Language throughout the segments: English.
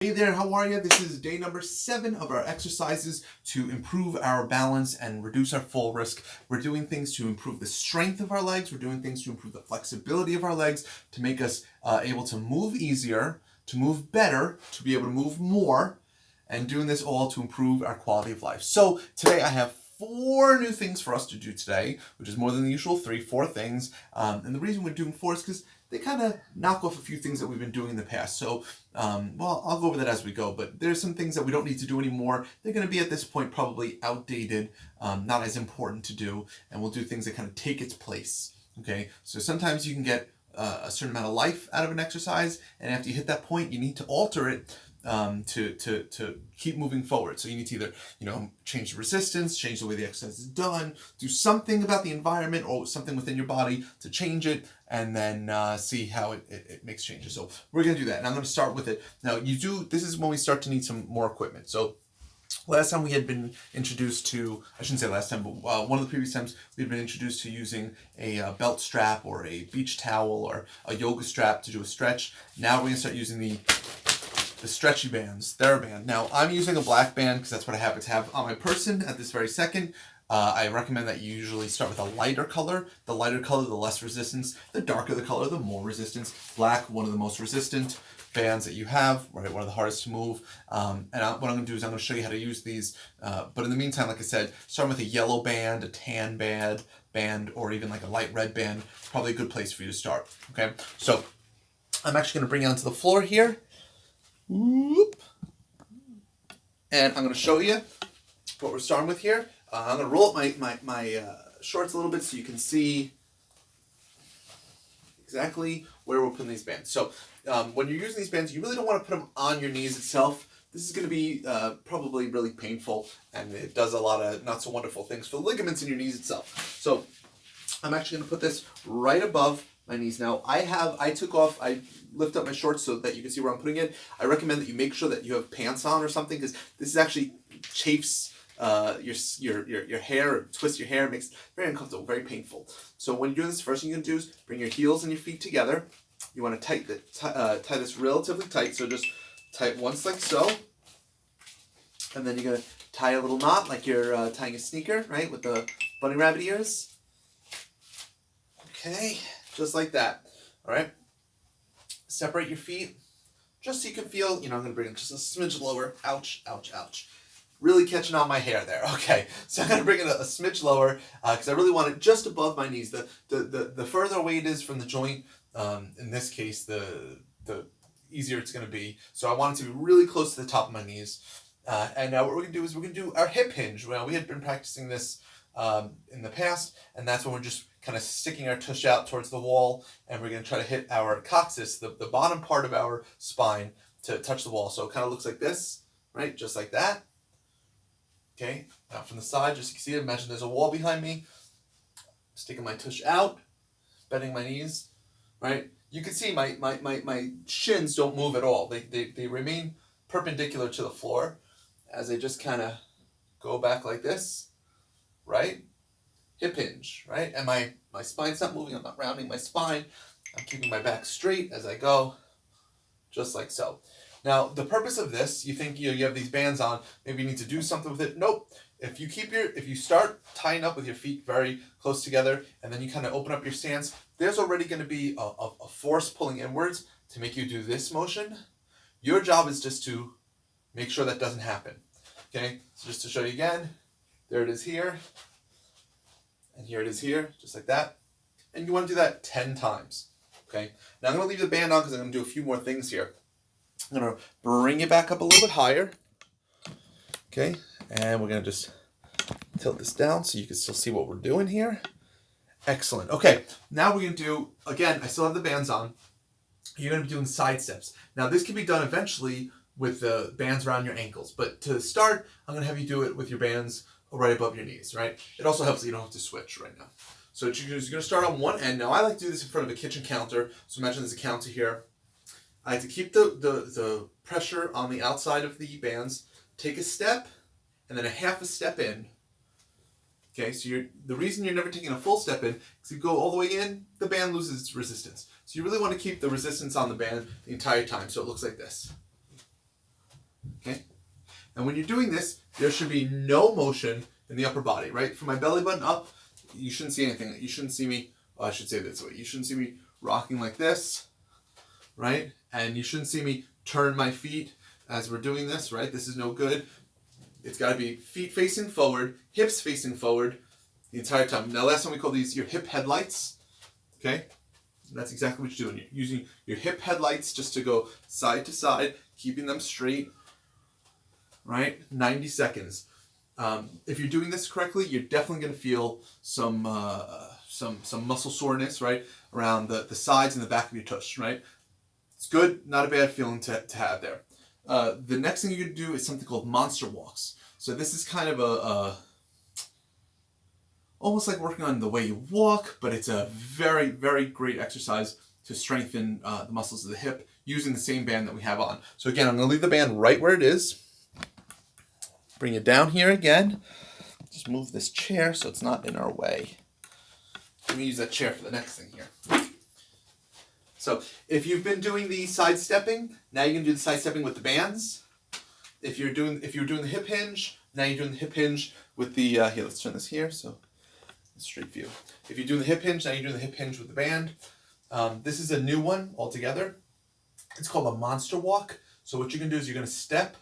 Hey there, how are you? This is day number 7 of our exercises to improve our balance and reduce our fall risk. We're doing things to improve the strength of our legs. We're doing things to improve the flexibility of our legs, to make us able to move easier, to move better, to be able to move more, and doing this all to improve our quality of life. So today I have 4 new things for us to do today, which is more than the usual 4 things. And the reason we're doing 4 is because they kind of knock off a few things that we've been doing in the past. So, I'll go over that as we go, but there's some things that we don't need to do anymore. They're going to be at this point probably outdated, not as important to do, and we'll do things that kind of take its place. Okay, so sometimes you can get a certain amount of life out of an exercise, and after you hit that point, you need to alter it to keep moving forward. So you need to either, change the resistance, change the way the exercise is done, do something about the environment or something within your body to change it, and then see how it makes changes. So we're going to do that, and I'm going to start with it. Now, this is when we start to need some more equipment. So last time we had been introduced to, I shouldn't say last time, but one of the previous times we had been introduced to using a belt strap or a beach towel or a yoga strap to do a stretch. Now we're going to start using the stretchy bands, TheraBand. Now, I'm using a black band because that's what I happen to have on my person at this very second. I recommend that you usually start with a lighter color. The lighter color, the less resistance. The darker the color, the more resistance. Black, one of the most resistant bands that you have, right? One of the hardest to move. What I'm going to do is I'm going to show you how to use these. But in the meantime, like I said, starting with a yellow band, a tan band, or even like a light red band, probably a good place for you to start. Okay, so I'm actually going to bring you onto the floor here. Whoop. And I'm going to show you what we're starting with here. I'm going to roll up my shorts a little bit so you can see exactly where we're putting these bands. So when you're using these bands, you really don't want to put them on your knees itself. This is going to be probably really painful, and it does a lot of not so wonderful things for the ligaments in your knees itself. So I'm actually going to put this right above my knees. Now, I lift up my shorts so that you can see where I'm putting it. I recommend that you make sure that you have pants on or something, because this is actually chafes your hair, or twists your hair, makes it very uncomfortable, very painful. So when you're doing this, first thing you're going to do is bring your heels and your feet together. You want to tie this relatively tight, so just tie it once like so. And then you're going to tie a little knot like you're tying a sneaker, right, with the bunny rabbit ears. Okay, just like that. All right. Separate your feet just so you can feel, I'm going to bring it just a smidge lower. Ouch, ouch, ouch. Really catching on my hair there. Okay, so I'm going to bring it a smidge lower because I really want it just above my knees. The further away it is from the joint, in this case, the easier it's going to be. So I want it to be really close to the top of my knees. And now what we're going to do is we're going to do our hip hinge. Well, we had been practicing this in the past, and that's when we're just kind of sticking our tush out towards the wall, and we're going to try to hit our coccyx, the bottom part of our spine, to touch the wall. So it kind of looks like this, right? Just like that. Okay, now from the side, just so you can see it, imagine there's a wall behind me. Sticking my tush out, bending my knees, right? You can see my shins don't move at all. They remain perpendicular to the floor as I just kind of go back like this, right? Hip hinge, right? And my spine's not moving. I'm not rounding my spine. I'm keeping my back straight as I go, just like so. Now, the purpose of this, you think you have these bands on, maybe you need to do something with it. Nope. If you start tying up with your feet very close together, and then you kind of open up your stance, there's already going to be a force pulling inwards to make you do this motion. Your job is just to make sure that doesn't happen. Okay, so just to show you again, there it is here, and here it is here, just like that. And you want to do that 10 times. Okay, now I'm going to leave the band on because I'm going to do a few more things here. I'm going to bring it back up a little bit higher. Okay, and we're going to just tilt this down so you can still see what we're doing here. Excellent. Okay, now we're going to do, again, I still have the bands on. You're going to be doing side steps. Now, this can be done eventually with the bands around your ankles. But to start, I'm going to have you do it with your bands right above your knees, right? It also helps that you don't have to switch right now. So you're going to start on one end. Now, I like to do this in front of a kitchen counter. So imagine there's a counter here. I like to keep the pressure on the outside of the bands, take a step, and then a half a step in. Okay, so the reason you're never taking a full step in is you go all the way in, the band loses its resistance. So you really want to keep the resistance on the band the entire time, so it looks like this. Okay? And when you're doing this, there should be no motion in the upper body, right? From my belly button up, you shouldn't see anything. You shouldn't see me, I should say it this way. You shouldn't see me rocking like this, right? And you shouldn't see me turn my feet as we're doing this, right? This is no good. It's got to be feet facing forward, hips facing forward the entire time. Now, last time we call these your hip headlights, okay? And that's exactly what you're doing. You're using your hip headlights just to go side to side, keeping them straight, right? 90 seconds. If you're doing this correctly, you're definitely going to feel some muscle soreness, right, around the sides and the back of your tush, right? It's good, not a bad feeling to have there. The next thing you're going to do is something called monster walks. So this is kind of almost like working on the way you walk, but it's a very, very great exercise to strengthen the muscles of the hip using the same band that we have on. So again, I'm going to leave the band right where it is. Bring it down here again. Just move this chair so it's not in our way. Let me use that chair for the next thing here. So if you've been doing the side stepping, now you can do the side stepping with the bands. If you were doing the hip hinge, now you're doing the hip hinge with the here. Let's turn this here so it's straight view. If you're doing the hip hinge, now you're doing the hip hinge with the band. This is a new one altogether. It's called a monster walk. So what you're gonna do is you're gonna step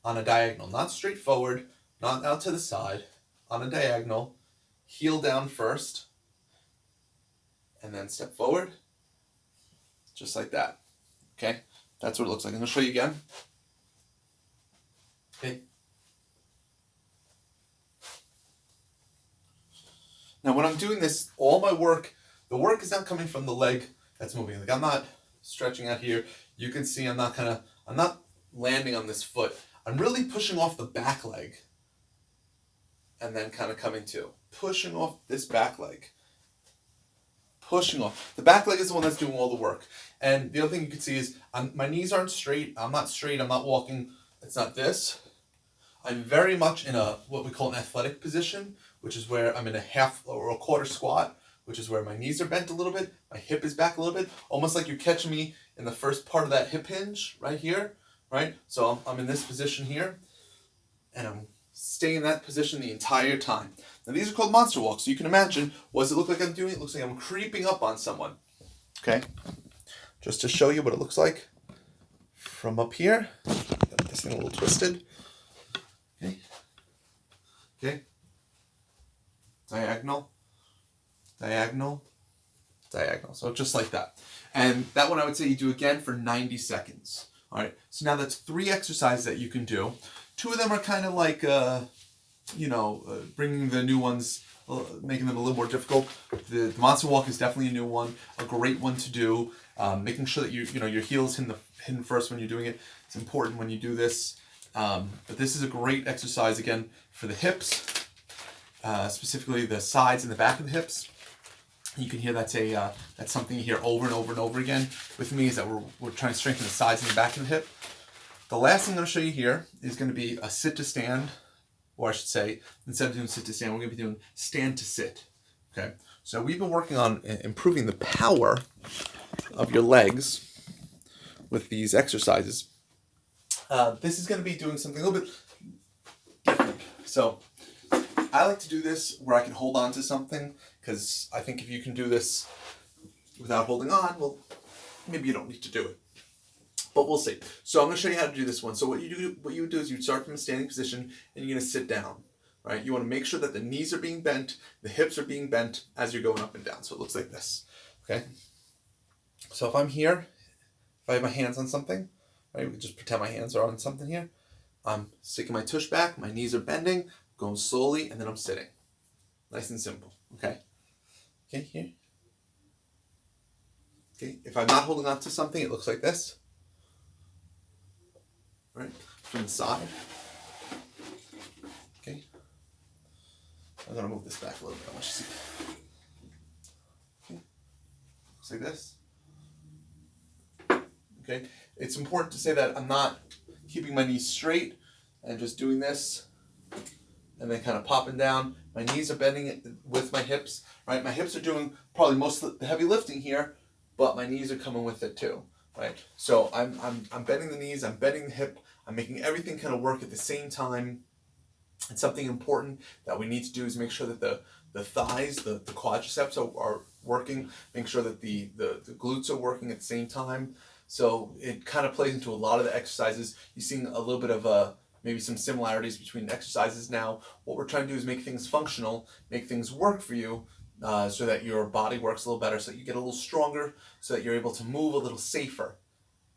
on a diagonal, not straight forward, not out to the side, on a diagonal, heel down first, and then step forward, just like that. Okay, that's what it looks like. I'm gonna show you again. Okay. Now when I'm doing this, all my work, the work is not coming from the leg that's moving. Like I'm not stretching out here. You can see I'm not landing on this foot. I'm really pushing off the back leg and then kind of coming to. Pushing off this back leg. Pushing off. The back leg is the one that's doing all the work. And the other thing you can see is my knees aren't straight. I'm not straight. I'm not walking. It's not this. I'm very much in what we call an athletic position, which is where I'm in a half or a quarter squat, which is where my knees are bent a little bit. My hip is back a little bit. Almost like you're catching me in the first part of that hip hinge right here. Right? So I'm in this position here, and I'm staying in that position the entire time. Now these are called monster walks. So you can imagine, what does it look like I'm doing? It looks like I'm creeping up on someone. Okay? Just to show you what it looks like from up here. Got this thing a little twisted. Okay? Okay? Diagonal. Diagonal. Diagonal. So just like that. And that one I would say you do again for 90 seconds. All right, so now that's 3 exercises that you can do. 2 of them are kind of like, bringing the new ones, making them a little more difficult. The monster walk is definitely a new one, a great one to do. Making sure that your heel's hidden first when you're doing it. It's important when you do this. But this is a great exercise again for the hips, specifically the sides and the back of the hips. You can hear that's something you hear over and over and over again with me, is that we're trying to strengthen the sides and the back of the hip. The last thing I'm going to show you here is going to be a sit to stand, or I should say, instead of doing sit to stand, we're going to be doing stand to sit. Okay, so we've been working on improving the power of your legs with these exercises. This is going to be doing something a little bit different. So I like to do this where I can hold on to something, because I think if you can do this without holding on, well, maybe you don't need to do it. But we'll see. So I'm going to show you how to do this one. So what you would do is you'd start from a standing position and you're going to sit down. Right? You want to make sure that the knees are being bent, the hips are being bent as you're going up and down. So it looks like this. Okay? So if I'm here, if I have my hands on something, right, we can just pretend my hands are on something here. I'm sticking my tush back, my knees are bending, going slowly, and then I'm sitting. Nice and simple. Okay? Okay, here. Okay, if I'm not holding on to something, it looks like this. Right? From the side. Okay. I'm going to move this back a little bit. I want you to see. Okay. Looks like this. Okay. It's important to say that I'm not keeping my knees straight and just doing this and then kind of popping down. My knees are bending with my hips, right? My hips are doing probably most of the heavy lifting here, but my knees are coming with it too, right? So I'm bending the knees, I'm bending the hip, I'm making everything kind of work at the same time. And something important that we need to do is make sure that the thighs, the quadriceps are working, make sure that the glutes are working at the same time. So it kind of plays into a lot of the exercises. You're seeing a little bit of maybe some similarities between exercises now. What we're trying to do is make things functional, make things work for you, so that your body works a little better, so that you get a little stronger, so that you're able to move a little safer.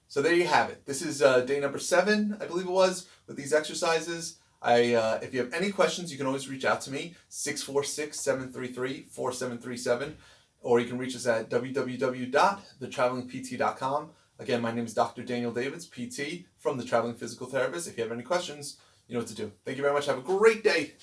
So there you have it. This is day number 7, I believe it was, with these exercises. If you have any questions, you can always reach out to me, 646-733-4737, or you can reach us at www.thetravelingpt.com. Again, my name is Dr. Daniel Davids, PT, from The Traveling Physical Therapist. If you have any questions, you know what to do. Thank you very much. Have a great day.